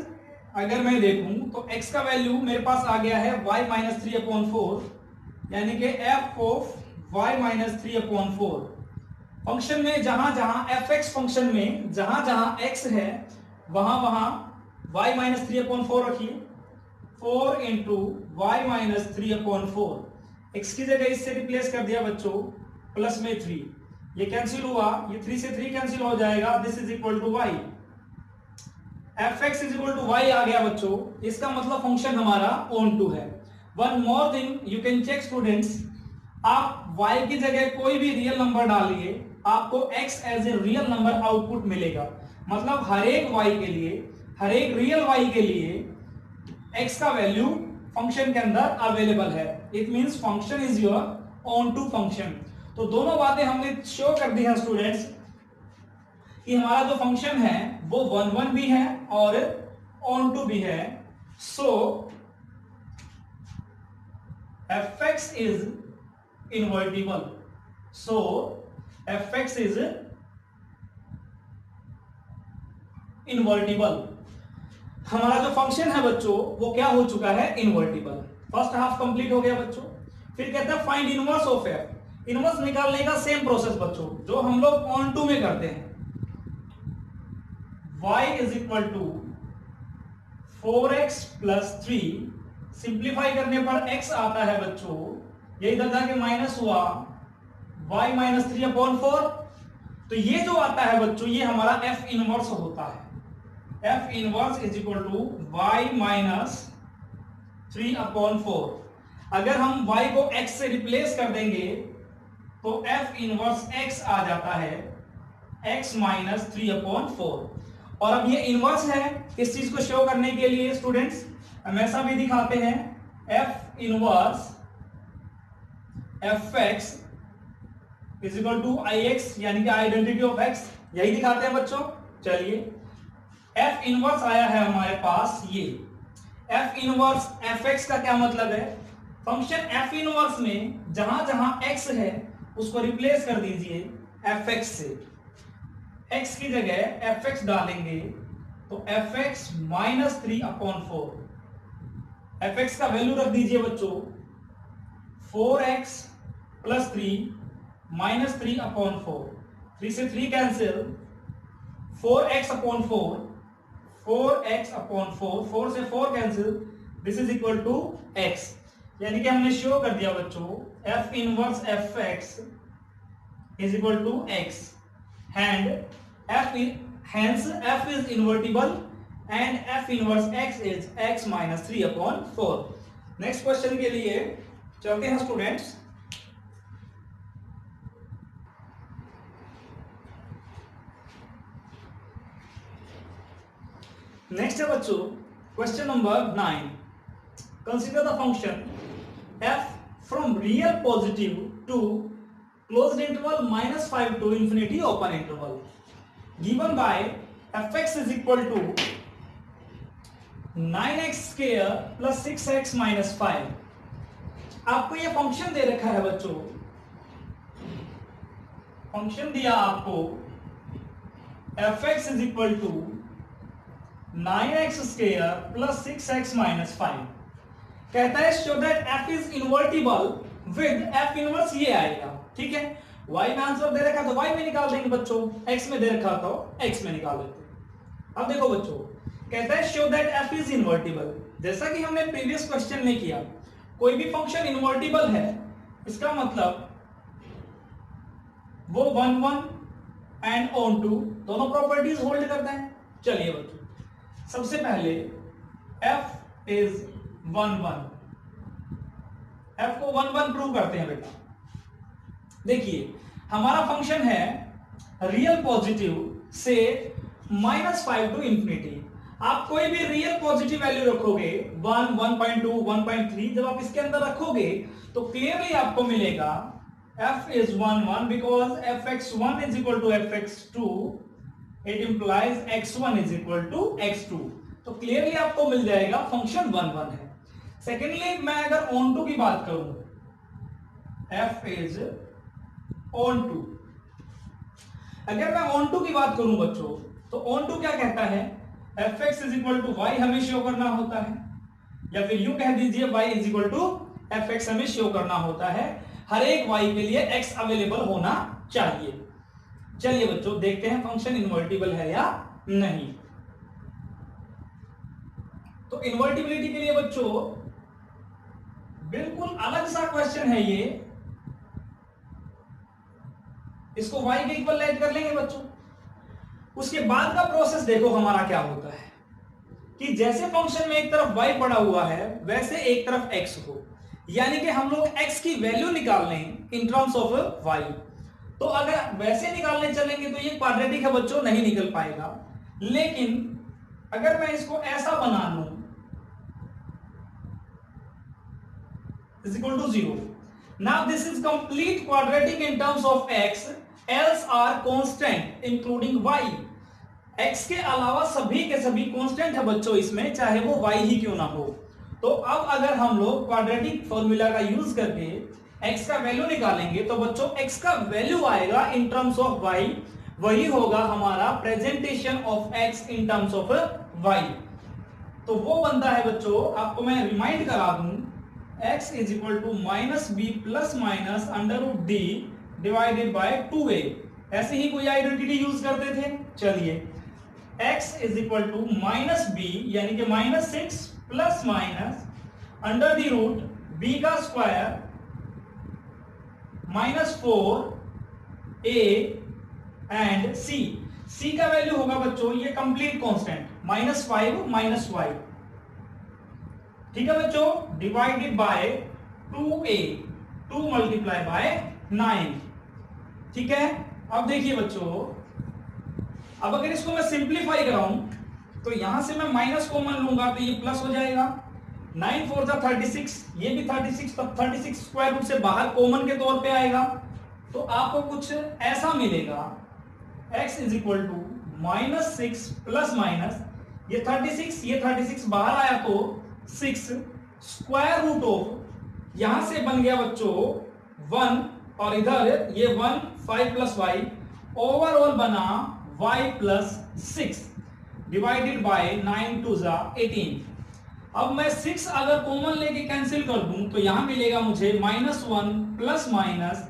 अगर मैं देखूं तो x का वैल्यू मेरे पास आ गया है y - 3/4, यानी कि f ऑफ y - 3/4। फंक्शन में जहां जहां fx फंक्शन में जहां जहां x है वहां वहां y - 3/4 रखिए। 4 into y - 3/4, x की जगह इससे रिप्लेस कर दिया बच्चों प्लस में 3, ये कैंसिल हुआ, ये 3 से 3 कैंसिल हो जाएगा, this is equal to y। fx is equal to y आ गया बच्चों, इसका मतलब फंक्शन हमारा ऑन टू है। One more thing you can check students, आप y की जगह कोई भी रियल नंबर डालिए, आपको x as a real number output मिलेगा। मतलब हर एक y के लिए, हर एक रियल y के लिए x का वैल्यू फंक्शन के अंदर अवेलेबल है। It means function is your onto function. तो दोनों बातें हमने शो कर दी हैं स्टूडेंट्स कि हमारा जो फंक्शन है वो 1 1 भी है और ऑन टू भी है। सो fx is invertible. So fx is invertible. हमारा जो फंक्शन है बच्चों वो क्या हो चुका है, इनवर्टिबल। फर्स्ट हाफ कंप्लीट हो गया बच्चों। फिर कहते हैं find inverse of f। Inverse निकालने का सेम प्रोसेस बच्चों जो हम लोग ऑन टू में करते हैं। y is equal to 4x plus 3, simplify करने पर x आता है बच्चों, ये इधर जाके माइनस हुआ, y माइनस 3/4। तो ये जो आता है बच्चों ये हमारा f इनवर्स होता है। f inverse is equal to y minus 3/4। अगर हम y को x से रिप्लेस कर देंगे तो f इनवर्स x आ जाता है x माइनस 3/4। और अब ये इनवर्स है किस चीज को शो करने के लिए स्टूडेंट्स, हम ऐसा भी दिखाते हैं, f inverse fx is equal to ix, यानी कि आइडेंटिटी ऑफ x, यही दिखाते हैं बच्चों। चलिए f इनवर्स आया है हमारे पास, ये f इनवर्स fx का क्या मतलब है, फंक्शन f इनवर्स में जहां जहां x है उसको रिप्लेस कर दीजिए fx से। x की जगह fx डालेंगे तो fx माइनस 3/4, fx का वैल्यू रख दीजिए बच्चों 4x प्लस 3 माइनस 3/4, 3 से 3 कैंसिल, 4x/4, 4x/4, 4 से 4 cancel, this is equal to x। यानी कि हमने शो कर दिया बच्चों f inverse fx is equal to x and hence f is invertible and f inverse x is x minus 3/4। Next question के लिए चलते हैं स्टूडेंट्स। नेक्स्ट है बच्चों question number 9। Consider the function f from real positive to closed interval -5 to infinity open interval given by fx is equal to 9x square plus 6x minus 5। आपको ये फंक्शन दे रखा है बच्चों, फंक्शन दिया आपको fx is equal to 9x square plus 6x minus 5। कहता है show that f is invertible with f inverse, ये आएगा ठीक है। y में आंसर दे रखा तो y में निकाल देंगे बच्चों, x में दे रखा तो x में निकाल देते। अब देखो बच्चों कहता है show that f is invertible। जैसा कि हमने प्रीवियस क्वेश्चन में किया, कोई भी फंक्शन इनवर्टिबल है इसका मतलब वो 1 1 एंड ऑन टू दोनों प्रॉपर्टीज होल्ड करता है। चलिए बच्चों सबसे पहले f is 1 1, f को 1 1 प्रूव करते हैं बेटा। देखिए हमारा फंक्शन है रियल पॉजिटिव से -5 टू इंफिनिटी। आप कोई भी रियल पॉजिटिव वैल्यू रखोगे 1 1.2 1.3, जब आप इसके अंदर रखोगे तो क्लियरली आपको मिलेगा f is 1 1 because fx1 is equal to fx2, it implies x1 is equal to x2। तो क्लियरली आपको मिल जाएगा फंक्शन 1 1 है। सेकेंडली मैं अगर ऑन टू की बात करूं, f is ऑन टू, अगर मैं ऑन टू की बात करूं बच्चों तो ऑन टू क्या कहता है, fx is equal to y हमें शो करना होता है, या फिर यूं कह दीजिए y is equal to fx हमें शो करना होता है। हर एक y के लिए x अवेलेबल होना चाहिए। चलिए बच्चों देखते हैं फंक्शन इनवर्टिबल है या नहीं। तो इनवर्टिबिलिटी के लिए बच्चों बिल्कुल अलग सा क्वेश्चन है ये, इसको y के इक्वल लेट कर लेंगे बच्चों। उसके बाद का प्रोसेस देखो हमारा क्या होता है कि जैसे फंक्शन में एक तरफ y पड़ा हुआ है वैसे एक तरफ x हो, यानी कि हम लोग x की वैल्यू निकाल लें इन टर्म्स ऑफ y। तो अगर वैसे निकालने चलेंगे तो ये क्वाड्रेटिक है बच्चों, नहीं निकल पाएगा। लेकिन अगर मैं इसको ऐसा बना लूं is equal to 0, now this is complete quadratic in terms of x, else are constant including y। x के अलावा सभी के सभी कांस्टेंट है बच्चों इसमें, चाहे वो y ही क्यों ना हो। तो अब अगर हम लोग क्वाड्रेटिक फॉर्मूला का यूज करके x का वैल्यू निकालेंगे तो बच्चों x का वैल्यू आएगा इन टर्म्स ऑफ y, वही होगा हमारा presentation of x in terms of y। तो वो बनता है बच्चों, आपको मैं रिमाइंड करा दूं, x is equal to minus B plus minus under root D divided by 2a। ऐसे ही कोई आइडेंटिटी यूज करते थे। चलिए x is equal to minus b यानी कि minus 6 plus minus under the root b का square minus 4a and c का वैल्यू होगा बच्चों ये complete constant minus 5 minus y। ठीक है बच्चों, divided by 2a, 2 multiply by 9। ठीक है, अब देखिए बच्चों, अब अगर इसको मैं सिंप्लीफाई कराऊं तो यहां से मैं माइनस कॉमन लूंगा तो ये प्लस हो जाएगा। 9 4 जा 36, ये भी 36, तब 36 स्क्वायर रूट से बाहर कॉमन के तौर पे आएगा तो आपको कुछ ऐसा मिलेगा, x is equal to minus 6 plus minus ये 36 बाहर आया तो 6 स्क्वायर रूट ऑफ, यहां से बन गया बच्चों 1 और इधर ये 1 5 प्लस वाई, ओवरऑल बना y प्लस 6 डिवाइडेड बाय 9 2 जा 18। अब मैं 6 अगर कॉमन लेके कैंसिल कर दूं तो यहां मिलेगा मुझे minus 1 plus minus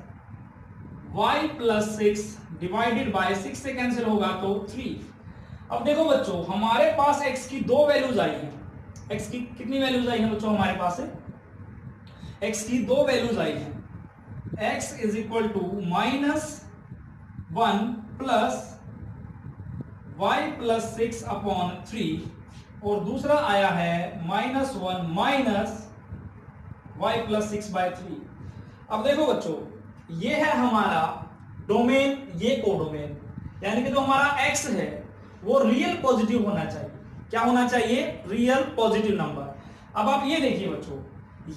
y plus 6 divided bye 6 से कैंसिल होगा तो 3। अब देखो बच्चों, हमारे पास x की दो वैल्यूज आई हैं। x की कितनी वैल्यूज आई हैं बच्चों हमारे पास है? x की दो वैल्यूज आई हैं। x is equal to minus 1 plus y plus 6 upon 3 और दूसरा आया है minus 1 minus y plus 6 by 3। अब देखो बच्चों, ये है हमारा डोमेन, ये कोडोमेन, यानी कि जो हमारा x है वो रियल पॉजिटिव होना चाहिए। क्या होना चाहिए? Real positive number. अब आप ये देखिए बच्चों,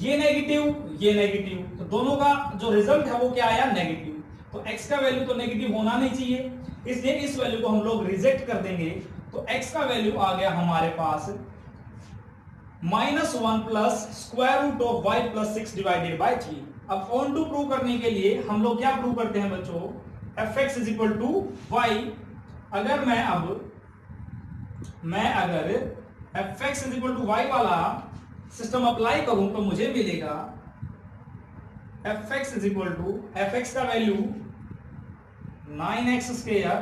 ये नेगेटिव, तो दोनों का जो रिजल्ट है वो क्या आया? नेगेटिव। तो x का वैल्यू तो नेगेटिव होना नहीं चाहिए, इसलिए इस वैल्यू को हम लोग रिजेक्ट कर देंगे। तो x का वैल्यू आ गया हमारे पास minus 1 plus square root of y plus 6 divided by 3। अब ऑन टू प्रूव करने के लिए हम लोग क्या प्रूव करते हैं बच्चों? fx is equal to y। अगर मैं अगर fx is equal to y वाला सिस्टम अप्लाई करूं तो मुझे मिलेगा fx is equal to, fx का value 9x square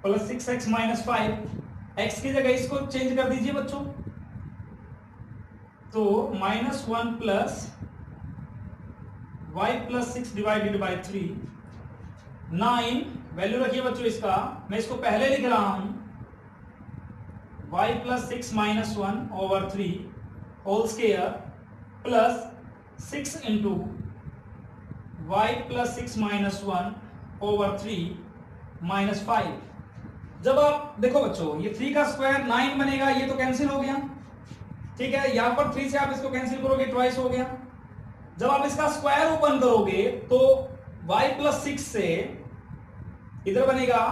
plus 6x minus 5। x की जगह इसको चेंज कर दीजिए बच्चों, तो minus 1 plus y plus 6 divided by 3। 9 value रखिए बच्चों इसका, मैं इसको पहले लिख रहा हूं y plus 6 minus 1 over 3 whole square plus 6 into y plus 6 minus 1 over 3 minus 5। जब आप देखो बच्चों, ये 3 का स्क्वायर 9 बनेगा, ये तो कैंसिल हो गया। ठीक है, यहां पर 3 से आप इसको कैंसिल करोगे, ट्वाइस हो गया। जब आप इसका स्क्वायर ओपन करोगे तो y प्लस 6 से इधर बनेगा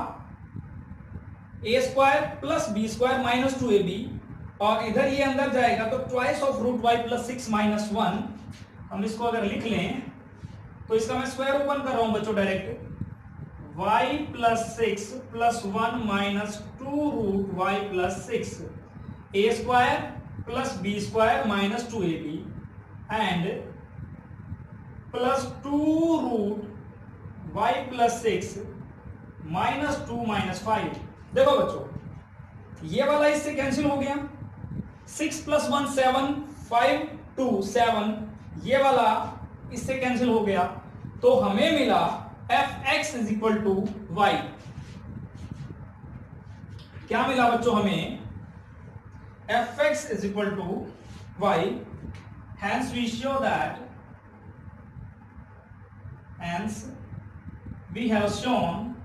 a square plus b square minus 2ab, और इधर ये अंदर जाएगा तो twice of root y plus 6 minus 1। हम इसको अगर लिख लें तो इसका मैं स्क्वायर ओपन कर रहा हूं बच्चों direct, y plus 6 plus 1 minus 2 root y plus 6 a square plus b square minus 2ab and plus 2 root y plus 6 minus 2 minus 5। देखो बच्चों, ये वाला इससे कैंसिल हो गया, 6 प्लस 1 7 5 2 7, ये वाला इससे कैंसिल हो गया, तो हमें मिला fx is equal to y। क्या मिला बच्चों हमें? fx is equal to y hence we show that hence we have shown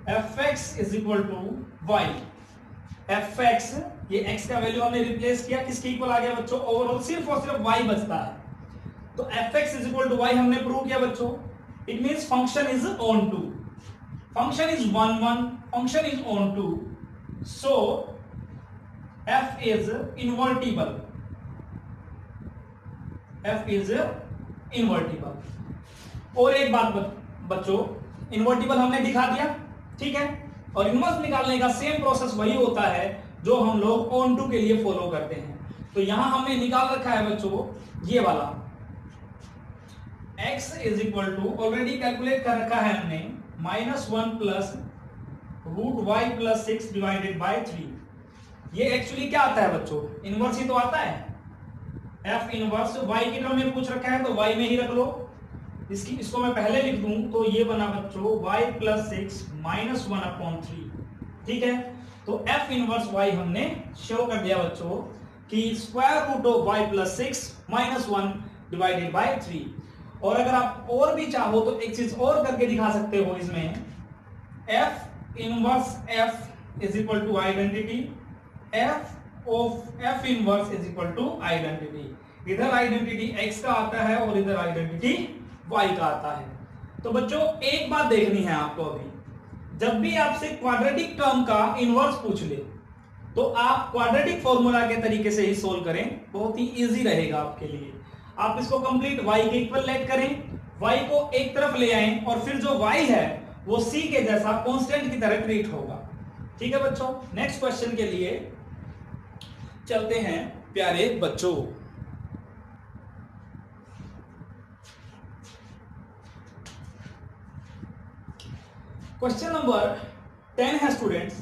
fx is equal to y। fx ये x का वैल्यू हमने रिप्लेस किया, किसके इक्वल आ गया बच्चों, ओवरऑल सिर्फ और सिर्फ y बचता है, तो fx is equal to y हमने प्रूव किया बच्चों। It means function is onto, function is 1 1, function is onto, so f is invertible, f is invertible। और एक बात बच्चों, इन्वर्टिबल हमने दिखा दिया, ठीक है, और इनवर्स निकालने का सेम प्रोसेस वही होता है जो हम लोग ऑन टू के लिए फॉलो करते हैं। तो यहां हमने निकाल रखा है बच्चों ये वाला x is equal to, already calculate कर रखा है हमने, -1 plus root y plus 6 divided by 3। ये एक्चुअली क्या आता है बच्चों, इनवर्स ही तो आता है, f इनवर्स y की टर्म में पूछ रखा है तो y में ही रख लो। इसको मैं पहले लिख दूं तो ये बना बच्चों y प्लस 6 -1/3, ठीक है। तो f इनवर्स y हमने शो कर दिया बच्चों कि square root of y plus 6 -1 divided by 3। और अगर आप और भी चाहो तो एक चीज और करके दिखा सकते हो इसमें, f inverse f is equal to identity, f of f inverse is equal to identity. इधर आइडेंटिटी x का आता है और इधर आइडेंटिटी y का आता है। तो बच्चों एक बात देखनी है आपको, अभी जब भी आपसे क्वाड्रेटिक टर्म का इनवर्स पूछ ले तो आप क्वाड्रेटिक फॉर्मूला के तरीके से ही सोल्व करें, बहुत ही इजी रहेगा आपके लिए। आप इसको कंप्लीट y के इक्वल लेट करें, y को एक तरफ ले आएं और फिर जो y है वो c के जैसा कांस्टेंट की तरह ट्रीट होगा, ठीक है बच्चों। नेक्स्ट क्वेश्चन के लिए चलते हैं प्यारे बच्चों। Question number 10 है students,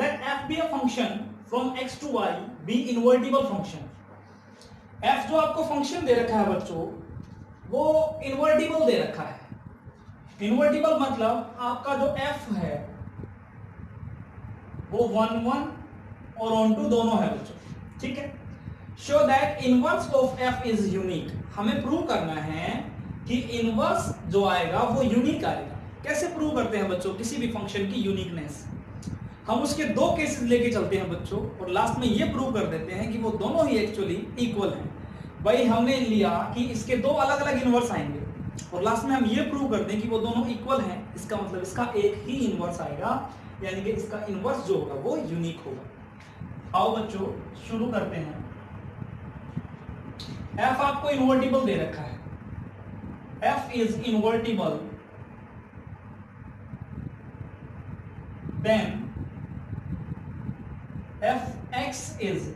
let f be a function from x to y be invertible function। f जो आपको फंक्शन दे रखा है बच्चों वो इन्वर्टिबल दे रखा है। इन्वर्टिबल मतलब आपका जो f है वो 1 1 और ऑन टू दोनों है बच्चों, ठीक है। Show that inverse of f is unique, हमें प्रूव करना है कि इनवर्स जो आएगा वो यूनिक आएगा। कैसे प्रूव करते हैं बच्चों किसी भी फंक्शन की यूनिकनेस, हम उसके दो केसेस लेके चलते हैं बच्चों और लास्ट में ये प्रूव कर देते हैं कि वो दोनों ही एक्चुअली इक्वल हैं। भाई हमने लिया कि इसके दो अलग अलग इनवर्स आएंगे और लास्ट में हम ये प्रूव कर दें कि वो दोनों इक्वल हैं, इसका मतलब इसका एक ही इनवर्स आएगा, यानी कि इसका इनवर्स जो होगा वो यूनिक होगा। आओ बच्चों शुरू करते हैं। f आपको इन्वर्टिबल दे रखा है, f is invertible, then fx is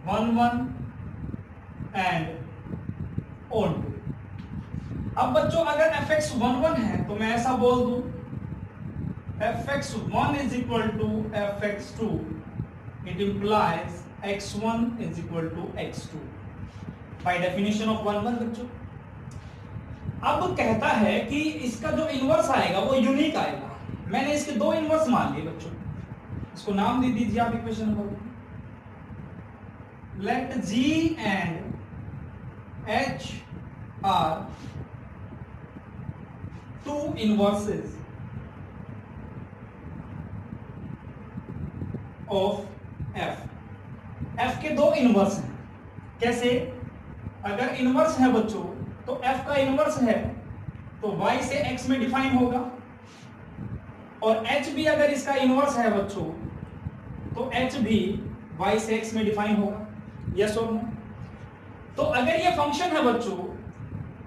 1 1 and on 2। अब बच्चों अगर fx 1 1 है तो मैं ऐसा बोल दूं fx1 is equal to fx2, it implies x1 is equal to x2 by definition of 1 1 बच्चों। अब कहता है कि इसका जो इनवर्स आएगा वो यूनिक आएगा। मैंने इसके दो इनवर्स मान लिए बच्चों, इसको नाम दे दीजिए आप equation number, let g and h are two inverses of f। f के दो इनवर्स हैं। कैसे? अगर इनवर्स है बच्चों तो f का इनवर्स है तो y से x में डिफाइन होगा, और h भी अगर इसका इनवर्स है बच्चों तो h भी y से x में डिफाइन होगा, यस और नो। तो अगर ये फंक्शन है बच्चों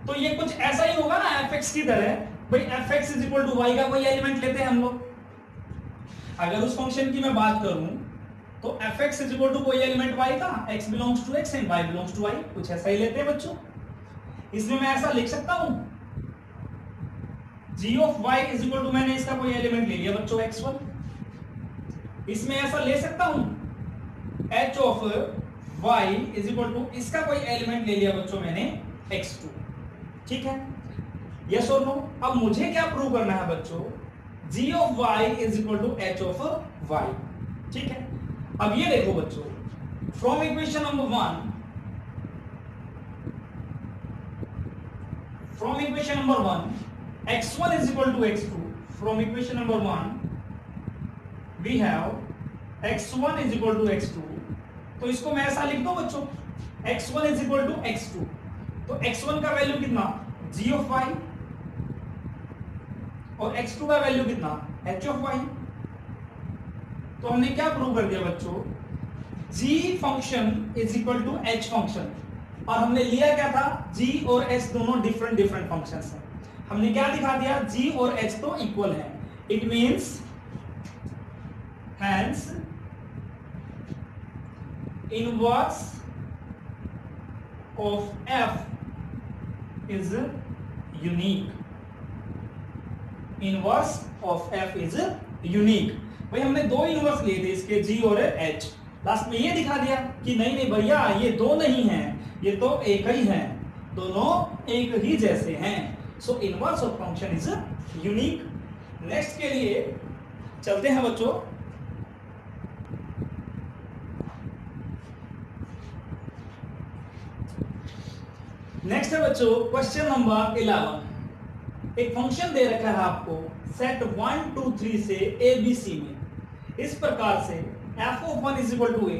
तो ये कुछ ऐसा ही होगा ना fx की तरह। भाई fx is equal to y का कोई एलिमेंट लेते हैं हम लोग। अगर उस फंक्शन की मैं बात करूं तो fx इज इक्वल टू कोई एलिमेंट y का, x belongs to x and y belongs to y, कुछ ऐसा ही लेते हैं बच्चों। इसमें मैं ऐसा लिख सकता हूं g of y is equal to, मैंने इसका कोई एलिमेंट ले लिया बच्चों x1। इसमें ऐसा ले सकता हूं h of y is equal to, इसका कोई एलिमेंट ले लिया बच्चों मैंने x2, ठीक है, यस और नो। अब मुझे क्या प्रूव करना है बच्चों, g of y is equal to h of y, ठीक है। अब ये देखो बच्चों, from equation number 1, from equation number 1 x1 is equal to x2, from equation number 1 we have x1 is equal to x2, तो इसको मैं ऐसा लिख दूं बच्चों, x1 is equal to x2, तो x1 का वैल्यू कितना g of y और x2 का वैल्यू कितना h of y। तो हमने क्या प्रूव कर दिया बच्चों, g function is equal to h function, और हमने लिया क्या था, g और h दोनों डिफरेंट फंक्शंस हैं। हमने क्या दिखा दिया, g और h तो इक्वल है, it means hence inverse of f is unique, inverse of f is unique. भाई हमने दो इनवर्स लिए थे इसके, g और h, लास्ट में ये दिखा दिया कि नहीं नहीं भैया ये दो नहीं हैं, ये तो एक ही हैं, दोनों एक ही जैसे हैं। सो inverse of function is unique. Next के लिए चलते हैं बच्चों, नेक्स्ट है बच्चों क्वेश्चन नंबर 11। एक फंक्शन दे रखा है आपको सेट 1 2 3 से a b c में, इस प्रकार से f of 1 is equal to a,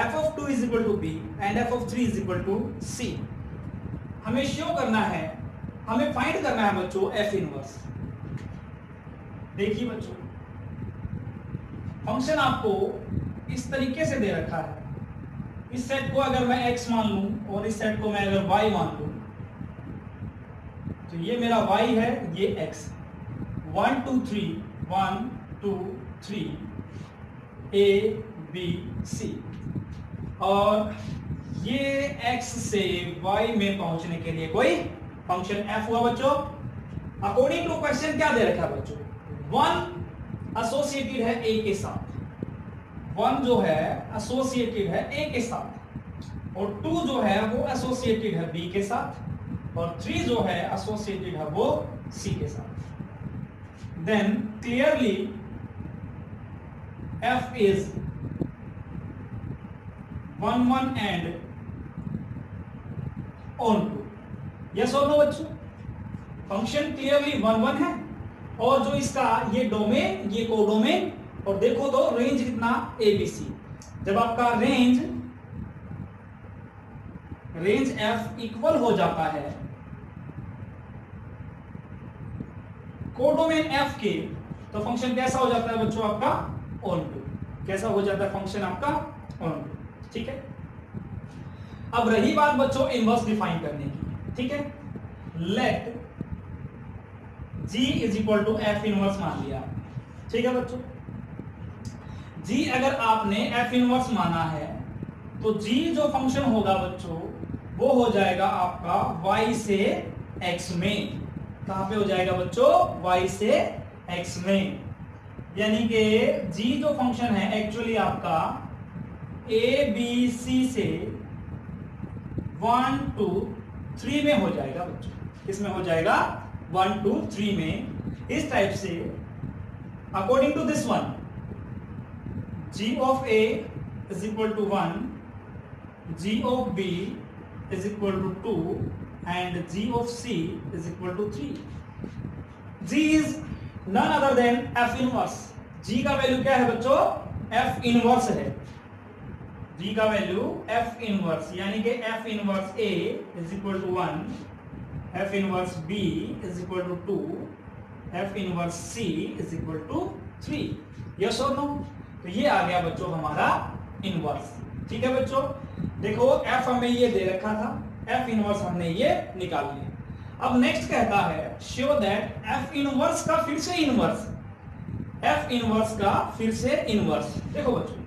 f of 2 is equal to b and f of 3 is equal to c। हमें शो करना है, हमें फाइंड करना है बच्चों f इनवर्स। देखिए बच्चों फंक्शन आपको इस तरीके से दे रखा है, इस सेट को अगर मैं x मान लूं और इस सेट को मैं अगर y मान लूं, तो ये मेरा y है, ये x, 1 2 3 1 2 3 a b c, और ये x से y में पहुंचने के लिए कोई फंक्शन f हुआ बच्चों। अकॉर्डिंग टू क्वेश्चन क्या दे रखा है बच्चों, 1 एसोसिएटेड है a के साथ, 1 जो है एसोसिएटेड है a के साथ, और 2 जो है वो एसोसिएटेड है b के साथ, और 3 जो है एसोसिएटेड है वो c के साथ। Then clearly f is 1 1 and on 2, yes और नो बच्चों। फंक्शन क्लियरली 1 1 है, और जो इसका ये डोमेन, ये कोडोमेन, और देखो तो रेंज कितना ABC। जब आपका रेंज f इक्वल हो जाता है कोडोमेन f के, तो फंक्शन कैसा हो जाता है बच्चों आपका ऑन टू, कैसा हो जाता है फंक्शन आपका ऑन टू, ठीक है। अब रही बात बच्चों इनवर्स डिफाइन करने की, ठीक है। Let g is equal to f inverse मान लिया, ठीक है बच्चों। g अगर आपने f इनवर्स माना है, तो g जो फंक्शन होगा बच्चों वो हो जाएगा आपका y से x में। कहां पे हो जाएगा बच्चों, y से x में, यानी कि g जो फंक्शन है एक्चुअली आपका a b c से 1 2 3 में हो जाएगा बच्चों। इसमें हो जाएगा 1 2 3 में, इस टाइप से। According to this one, g of a is equal to 1, g of b is equal to 2 and g of c is equal to 3। g is none other than f inverse। g का वैल्यू क्या है बच्चों, f इनवर्स है। g का वैल्यू f इनवर्स, यानी कि f inverse a is equal to 1, f inverse b is equal to 2, f inverse c is equal to 3। Yes और नो। तो ये आ गया बच्चों हमारा इनवर्स, ठीक है बच्चों। देखो f हमें ये दे रखा था, f इनवर्स हमने ये निकाल लिया। अब नेक्स्ट कहता है शो दैट f इनवर्स का फिर से इनवर्स, f इनवर्स का फिर से इनवर्स। देखो बच्चों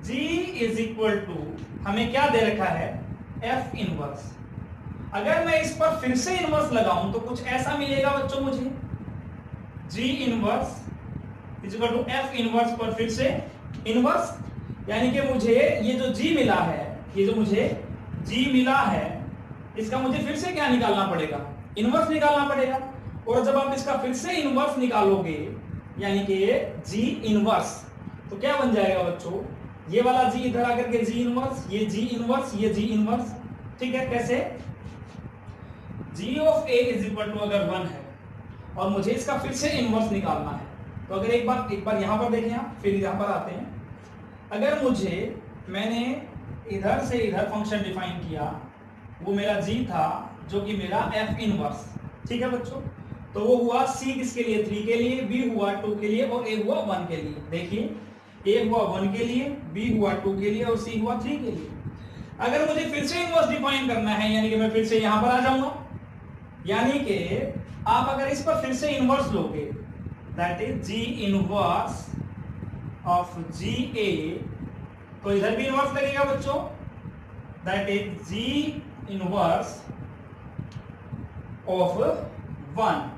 g इज इक्वल टू हमें क्या दे रखा है, f इनवर्स। अगर मैं इस पर फिर से इनवर्स लगाऊं तो कुछ ऐसा मिलेगा बच्चों मुझे, g inverse is equal to f inverse पर फिर से इनवर्स, यानी कि मुझे ये जो g मिला है, ये जो मुझे g मिला है, इसका मुझे फिर से क्या निकालना पड़ेगा, इनवर्स निकालना पड़ेगा। और जब आप इसका फिर से इनवर्स निकालोगे, यानी कि g इनवर्स, तो क्या बन जाएगा बच्चों, ये वाला जी इधर आकर के जी इनवर्स, ये जी इनवर्स, ये जी इनवर्स, ठीक है। कैसे? G of a is equal to अगर 1 है और मुझे इसका फिर से इनवर्स निकालना है, तो अगर एक बार यहां पर देखें आप, फिर यहां पर आते हैं। अगर मैंने इधर से इधर फंक्शन डिफाइन किया, वो मेरा जी था जो कि मेरा एफ इनवर्स, ठीक है बच्चों। तो वो हुआ सी किसके लिए? 3 के लिए, बी हुआ 2 के लिए और ए हुआ 1 के लिए। देखिए ए हुआ 1 के लिए, बी हुआ 2 के लिए और सी हुआ 3 के लिए। अगर मुझे फिर से इनवर्स डिफाइन करना है, यानी कि मैं फिर से यहां पर आ जाऊंगा, यानी कि आप अगर इस पर फिर से इनवर्स लोगे, that is g inverse of g a, तो इधर भी इनवर्स लगेगा बच्चों, that is g inverse of 1।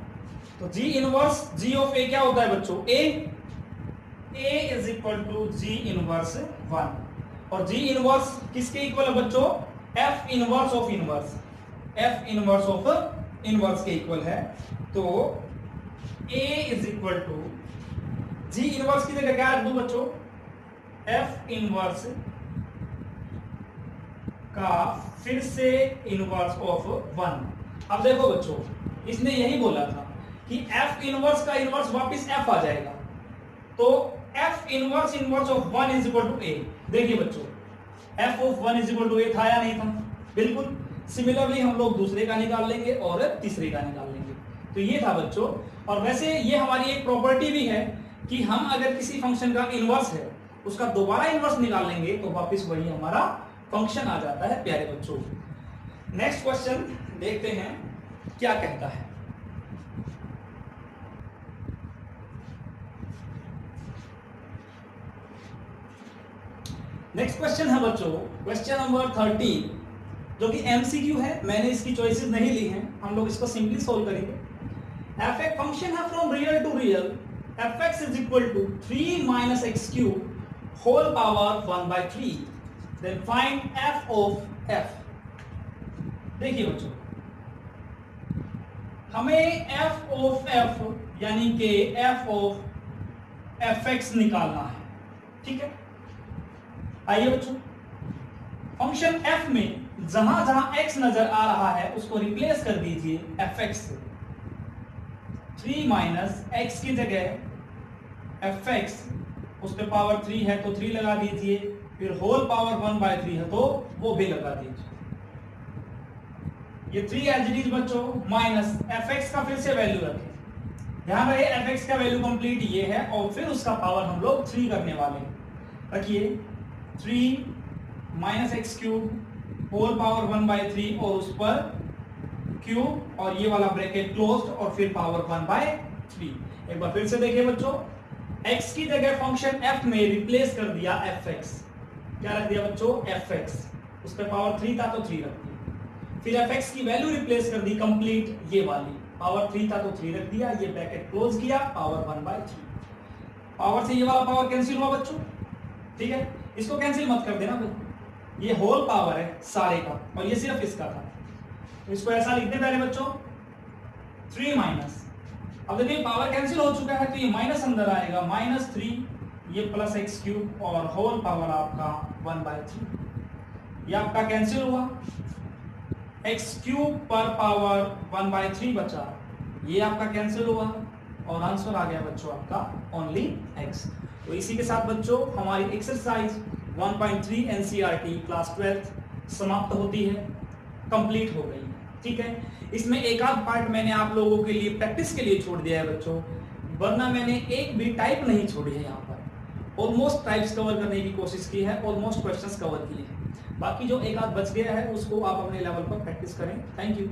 तो जी इनवर्स जी ऑफ ए क्या होता है बच्चों? A is equal to g inverse 1। और जी इनवर्स किसके इक्वल है बच्चों? F inverse of inverse, f inverse of inverse के इक्वल है। तो a is equal to g inverse की जगह क्या रख दूं बच्चों? एफ इनवर्स का फिर से इनवर्स ऑफ 1। अब देखो बच्चों, इसने यही बोला था कि एफ इनवर्स का इनवर्स वापस एफ आ जाएगा, तो f inverse inverse of 1 is equal to a. देखिए बच्चों, f of 1 is equal to a था या नहीं था? बिल्कुल। सिमिलरली हम लोग दूसरे का निकाल लेंगे और तीसरे का निकाल लेंगे। तो ये था बच्चों। और वैसे ये हमारी एक प्रॉपर्टी भी है कि हम अगर किसी फंक्शन का इनवर्स है, उसका दोबारा इनवर्स निकाल लेंगे तो वापस वही हमारा फंक्शन आ जाता है प्यारे बच्चों। नेक्स्ट क्वेश्चन देखते हैं क्या कहता है। नेक्स्ट क्वेश्चन है बच्चों क्वेश्चन नंबर 13, जो कि एमसीक्यू है। मैंने इसकी चॉइसेस नहीं ली हैं, हम लोग इसको सिंपली सोल्व करेंगे। एफ एक फंक्शन है from real to real, f x is equal to 3 minus x cube whole power 1/3, then find f of f. देखिए बच्चों, हमें एफ ऑफ एफ यानी कि एफ ऑफ एफ एक्स निकालना है, ठीक है। आइए बच्चों, फंक्शन एफ में जहां जहां x नजर आ रहा है उसको रिप्लेस कर दीजिए एफ एक्स से। 3 माइनस एक्स की जगह एफ एक्स, उस पे पावर 3 है तो 3 लगा दीजिए, फिर होल पावर 1/3 है तो वो भी लगा दीजिए। ये 3 एज इट इज बच्चों, माइनस एफ एक्स का फिर से वैल्यू रखें। ध्यान रहे एफ एक्स का वैल्यू कंप्लीट ये है और फिर उसका पावर हम लोग 3 करने वाले हैं। रखिए 3 minus x cube whole power 1/3 और उस पर क्यूब और ये वाला ब्रैकेट क्लोज्ड और फिर पावर 1/3। एक बार फिर से देखिए बच्चों, x की जगह फंक्शन f में रिप्लेस कर दिया fx। क्या रख दिया बच्चों? fx। उस पर पावर 3 था तो 3 रख दिया, फिर fx की वैल्यू रिप्लेस कर दी कंप्लीट, ये वाली पावर 3 था तो 3 रख दिया, ये ब्रैकेट क्लोज किया, पावर 1/3। पावर से ये वाला पावर कैंसिल हुआ बच्चों, ठीक है। इसको कैंसिल मत कर देना भाई, ये होल पावर है सारे का और ये सिर्फ इसका था, तो इसको ऐसा लिख दे पहले बच्चों 3 माइनस। अब देखिए पावर कैंसिल हो चुका है तो ये माइनस अंदर आएगा, -3 ये प्लस एक्स क्यूब और होल पावर आपका 1/3। ये आपका कैंसिल हुआ, एक्स क्यूब पर पावर 1/3 बचा, ये आपका कैंसिल हुआ और आंसर आ गया बच्चों आपका ओनली x। तो इसी के साथ बच्चों हमारी एक्सरसाइज 1.3 एनसीईआरटी क्लास 12 समाप्त होती है, कंप्लीट हो गई, ठीक है। इसमें एक आध पार्ट मैंने आप लोगों के लिए प्रैक्टिस के लिए छोड़ दिया है बच्चों, वरना मैंने एक भी टाइप नहीं छोड़ी है। यहाँ पर ऑलमोस्ट टाइप्स कवर करने की कोशिश की है, ऑलमोस्ट क्वेश्चंस कवर किए हैं। बाकी जो एक आध बच गया है उसको आप अपने लेवल पर प्रैक्टिस करें। Thank you.